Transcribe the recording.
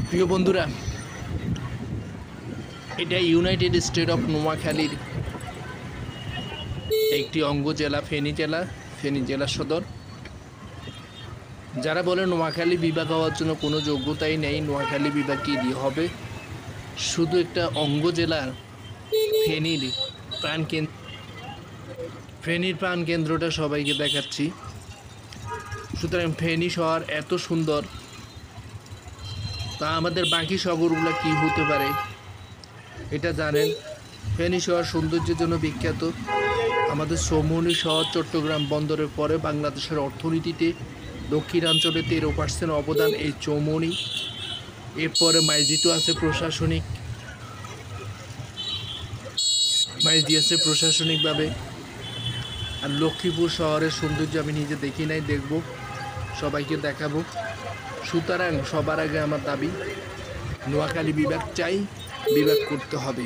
প্রিয় বন্ধুরা, এটা ইউনাইটেড স্টেট অফ নোয়াখালীর একটি অঙ্গ জেলা, ফেনী জেলা সদর। যারা বলে নোয়াখালী বিভাগ হওয়ার জন্য কোনো যোগ্যতাই নেই, নোয়াখালী বিভাগ কী দিয়ে হবে, শুধু একটা অঙ্গ জেলার ফেনীর প্রাণকেন্দ্রটা সবাইকে দেখাচ্ছি। সুতরাং ফেনী শহর এত সুন্দর, তা আমাদের বাকি শহরগুলো কী হতে পারে এটা জানেন? ফেনী শহর সৌন্দর্যের জন্য বিখ্যাত। আমাদের চৌমুহনী শহর চট্টগ্রাম বন্দরের পরে বাংলাদেশের অর্থনীতিতে দক্ষিণাঞ্চলে 13% অবদান এই চৌমুহনী। এরপরে মাইজিতো আছে প্রশাসনিকভাবে। আর লক্ষ্মীপুর শহরের সৌন্দর্য আমি নিজে দেখি নাই, দেখব, সবাইকে দেখাবো। সুতরাং সবার আগে আমার দাবি, নোয়াখালী বিভাগ চাই, বিভাগ করতে হবে।